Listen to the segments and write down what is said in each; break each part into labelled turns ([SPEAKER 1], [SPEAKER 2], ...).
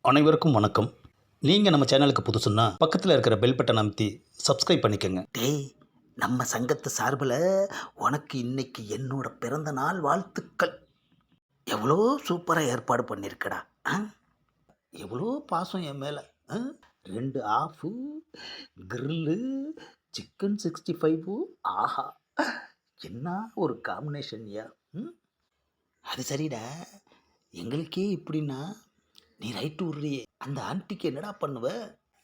[SPEAKER 1] அனைவருக்கும் வணக்கம். நீங்கள் நம்ம சேனலுக்கு புதுசுன்னா பக்கத்தில் இருக்கிற பெல் பட்டன் அமைத்தி சப்ஸ்கிரைப் பண்ணிக்கோங்க.
[SPEAKER 2] டேய், நம்ம சங்கத்து சார்பில் உனக்கு இன்னைக்கு என்னோட பிறந்த நாள் வாழ்த்துக்கள். எவ்வளோ சூப்பராக ஏற்பாடு பண்ணியிருக்கடா. ஆ, எவ்வளோ பாசம் என் மேலே. 2 ஆஃபு, கிரில்லு, சிக்கன் 65. ஆஹா, என்ன ஒரு காம்பினேஷன்யா. ம் அது சரிடா, எங்களுக்கே இப்படின்னா நீ ரைட்டு விட்றியே, அந்த ஆன்ட்டிக்கு என்னடா பண்ணுவ?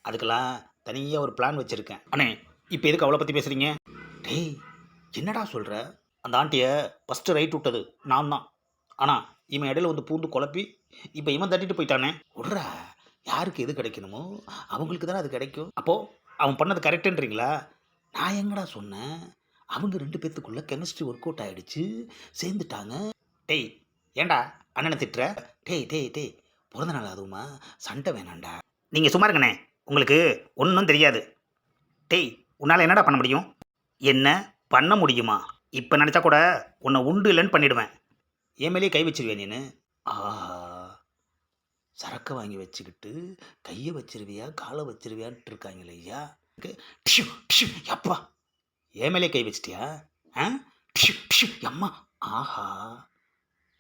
[SPEAKER 2] அதுக்கெல்லாம் தனியாக ஒரு பிளான் வச்சுருக்கேன்.
[SPEAKER 1] அண்ணே, இப்போ எதுக்கு அவளை பற்றி பேசுகிறீங்க?
[SPEAKER 2] டேய், என்னடா சொல்கிற?
[SPEAKER 1] அந்த ஆண்டியை ஃபஸ்ட்டு ரைட் விட்டது நான் தான். ஆனால் இவன் இடையில வந்து பூந்து குழப்பி இப்போ இவன் தட்டிட்டு போயிட்டானே.
[SPEAKER 2] விட்றா, யாருக்கு எது கிடைக்கணுமோ அவங்களுக்கு தானே அது கிடைக்கும்.
[SPEAKER 1] அப்போது அவன் பண்ணது கரெக்டுன்றீங்களா?
[SPEAKER 2] நான் எங்கடா சொன்னேன்? அவங்க 2 பேத்துக்குள்ள கெமிஸ்ட்ரி ஒர்க் அவுட் ஆகிடுச்சு, சேர்ந்துட்டாங்க.
[SPEAKER 1] டேய், ஏன்டா அண்ணனை திட்டுற?
[SPEAKER 2] டேய் டேய் டேய், பிறந்த நாள் அதுவுமா, சண்டை வேணாண்டா.
[SPEAKER 1] நீங்கள் சும்மா இருங்கண்ணே, உங்களுக்கு ஒன்றும் தெரியாது. டேய், உன்னால் என்னடா பண்ண முடியும்? என்ன பண்ண முடியுமா? இப்போ நினச்சா கூட உன்னை உண்டு இல்லைன்னு பண்ணிவிடுவேன். என் மேலேயே கை வச்சிருவேன் நீனு.
[SPEAKER 2] ஆஹா, சரக்கு வாங்கி வச்சுக்கிட்டு கையை வச்சிருவியா காலை வச்சிருவியான்ட்டு இருக்காங்களே ஐயா.
[SPEAKER 1] டிஷு டிஷு அப்பா, என் மேலே கை வச்சிட்டியா? ஆ, டிஷு டிஷு
[SPEAKER 2] அம்மா. ஆஹா,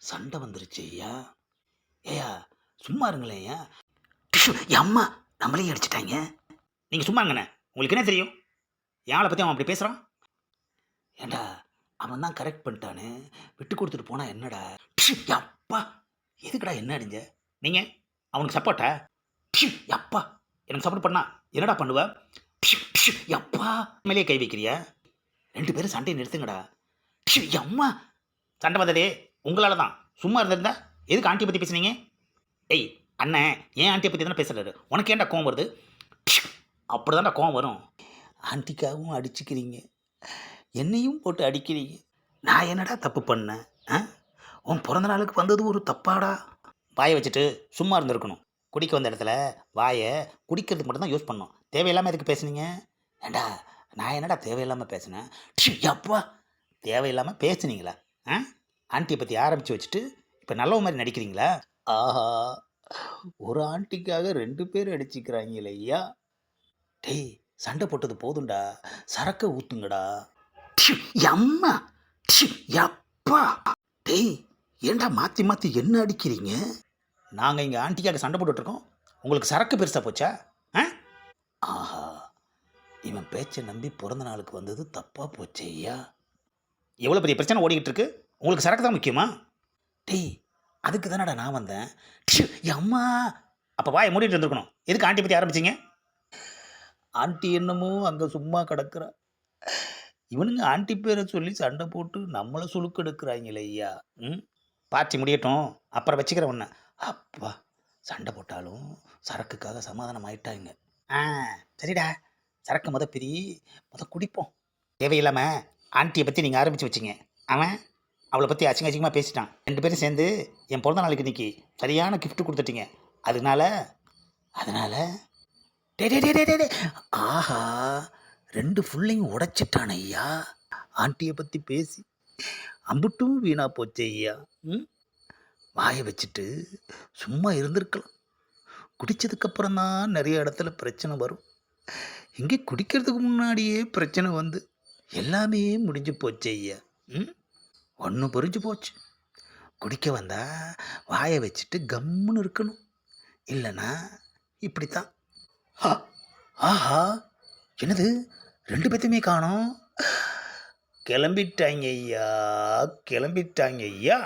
[SPEAKER 2] சண்டை வந்துருச்சு ஐயா. ஏயா சும்மா இருங்களேன் ஐயா. டிஷு அம்மா, நம்மளையும் அடிச்சிட்டாங்க.
[SPEAKER 1] நீங்கள் சும்மா இருங்கண்ணே, உங்களுக்கு என்ன தெரியும்? என் ஆளை பற்றி அவன் அப்படி பேசுகிறான்.
[SPEAKER 2] ஏண்டா, அவன் தான் கரெக்ட் பண்ணிட்டானே, விட்டு கொடுத்துட்டு போனா என்னடா? டிஷு அப்பா, எதுக்குடா என்ன அடிஞ்ச?
[SPEAKER 1] நீங்கள் அவனுக்கு சப்போர்ட்டா?
[SPEAKER 2] டிஷு அப்பா,
[SPEAKER 1] எனக்கு சப்போர்ட் பண்ணா என்னடா பண்ணுவ?
[SPEAKER 2] டிஷு டிஷு அப்பா,
[SPEAKER 1] மேலேயே கை வைக்கிறியா?
[SPEAKER 2] 2 பேரும் சண்டையை நிறுத்துங்கடா. டிஷு அம்மா.
[SPEAKER 1] சண்டை வந்ததே உங்களால் தான். சும்மா இருந்திருந்தா எதுக்கு ஆண்டியை பற்றி பேசுனீங்க? ஏய் அண்ணன், ஏன் ஆண்டியை பற்றி தானே பேசுகிறாரு, உனக்கு ஏன்டா கோவம் வருது? அப்படி தான்டா கோவம் வரும்.
[SPEAKER 2] ஆண்டிக்காகவும் அடிச்சுக்கிறீங்க, என்னையும் போட்டு அடிக்கிறீங்க. நான் என்னடா தப்பு பண்ணேன்? உன் பிறந்த நாளுக்கு வந்தது ஒரு தப்பாடா?
[SPEAKER 1] வாயை வச்சுட்டு சும்மா இருந்திருக்கணும். குடிக்க வந்த இடத்துல வாயை குடிக்கிறதுக்கு மட்டும் தான் யூஸ் பண்ணணும். தேவையில்லாமல் எதுக்கு பேசுனீங்க?
[SPEAKER 2] ஏண்டா, நான் என்னடா தேவையில்லாமல் பேசினேன்? அப்பா,
[SPEAKER 1] தேவையில்லாமல் பேசுனீங்களா? ஆண்டியை பற்றி ஆரம்பித்து வச்சுட்டு இப்போ நல்லவ மாதிரி நடிக்கிறீங்களா?
[SPEAKER 2] ஆஹா, ஒரு ஆண்டிக்காக 2 பேர் அடிச்சுக்கிறாங்களே ஐயா. டேய், சண்டை போட்டது போதும்டா, சரக்கை ஊற்றுங்கடா. அம்மா, அப்பா. டேய், ஏண்டா மாற்றி மாற்றி என்ன அடிக்கிறீங்க?
[SPEAKER 1] நாங்கள் இங்கே ஆண்டிக்காக சண்டை போட்டுட்ருக்கோம், உங்களுக்கு சரக்கு பெருசாக போச்சா?
[SPEAKER 2] ஆஹா, இவன் பேச்சை நம்பி பிறந்த நாளுக்கு வந்தது தப்பாக போச்சே ஐயா.
[SPEAKER 1] எவ்வளோ பெரிய பிரச்சனை ஓடிக்கிட்டு இருக்கு, உங்களுக்கு சரக்கு தான் முக்கியமா?
[SPEAKER 2] டேய், அதுக்கு தானடா நான் வந்தேன். அம்மா.
[SPEAKER 1] அப்போ வாயை மூடிட்டு இருந்திருக்கணும். எதுக்கு ஆண்டி பற்றி ஆரம்பிச்சிங்க?
[SPEAKER 2] ஆண்டி என்னமோ அங்கே சும்மா கிடக்குறா, இவனுங்க ஆண்டி பேரை சொல்லி சண்டை போட்டு நம்மளை சுழுக்கு எடுக்கிறாங்களே ஐயா.
[SPEAKER 1] பார்ட்டி முடியட்டும், அப்புறம் வச்சுக்கிறேன் ஒன்று.
[SPEAKER 2] அப்பா, சண்டை போட்டாலும் சரக்குக்காக சமாதானம் ஆயிட்டாங்க.
[SPEAKER 1] சரிடா, சரக்கு பிரி குடிப்போம். தேவையில்லாமல் ஆண்டியை பற்றி நீங்கள் ஆரம்பித்து வச்சிங்க. அவன் அவளை பற்றி அசிங்கமாக பேசிட்டான். 2 பேரும் சேர்ந்து என் பிறந்த நாளைக்கு இன்றைக்கி சரியான கிஃப்ட் கொடுத்துட்டீங்க.
[SPEAKER 2] அதனால் டே, ஆஹா, 2 ஃபுல்லையும் உடைச்சிட்டான் ஐயா. ஆண்டியை பற்றி பேசி அம்புட்டும் வீணா போச்சு ஐயா. வாயை வச்சுட்டு சும்மா இருந்திருக்கலாம். குடித்ததுக்கப்புறம் தான் நிறைய இடத்துல பிரச்சனை வரும். இங்கே குடிக்கிறதுக்கு முன்னாடியே பிரச்சனை வந்து எல்லாமே முடிஞ்சு போச்சு ஐயா. ஒன்று புரிஞ்சு போச்சு, குடிக்க வந்தா வாயை வச்சுட்டு கம்முன்னு இருக்கணும், இல்லைன்னா இப்படித்தான். ஆஹா, என்னது 2 பேத்தையுமே காணோம்? கிளம்பிட்டாங்க ஐயா, கிளம்பிட்டாங்க ஐயா.